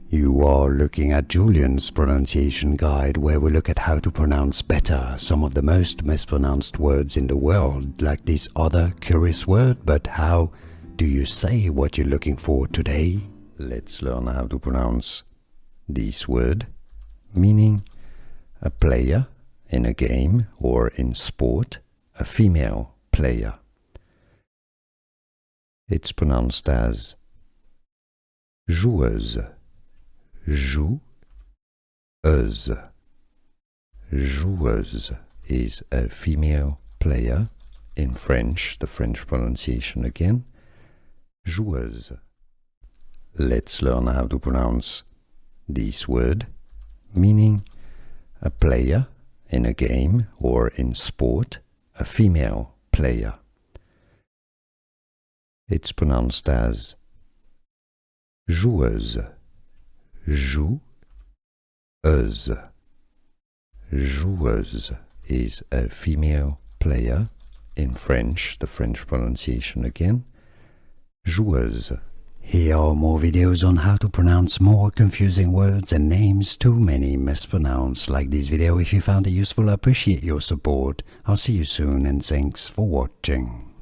You are looking at Julian's pronunciation guide, where we look at how to pronounce better some of the most mispronounced words in the world, like this other curious word. But how do you say what you're looking for today? Let's learn how to pronounce this word, meaning a player in a game or in sport, a female player. It's pronounced as joueuse. Joueuse. Joueuse is a female player. In French, the French pronunciation again, joueuse. Let's learn how to pronounce this word, meaning a player in a game or in sport, a female player. It's pronounced as joueuse. Joueuse. Joueuse is a female player. In French, the French pronunciation again, joueuse. Here are more videos on how to pronounce more confusing words and names too many mispronounced. Like this video if you found it useful. I appreciate your support. I'll see you soon and thanks for watching.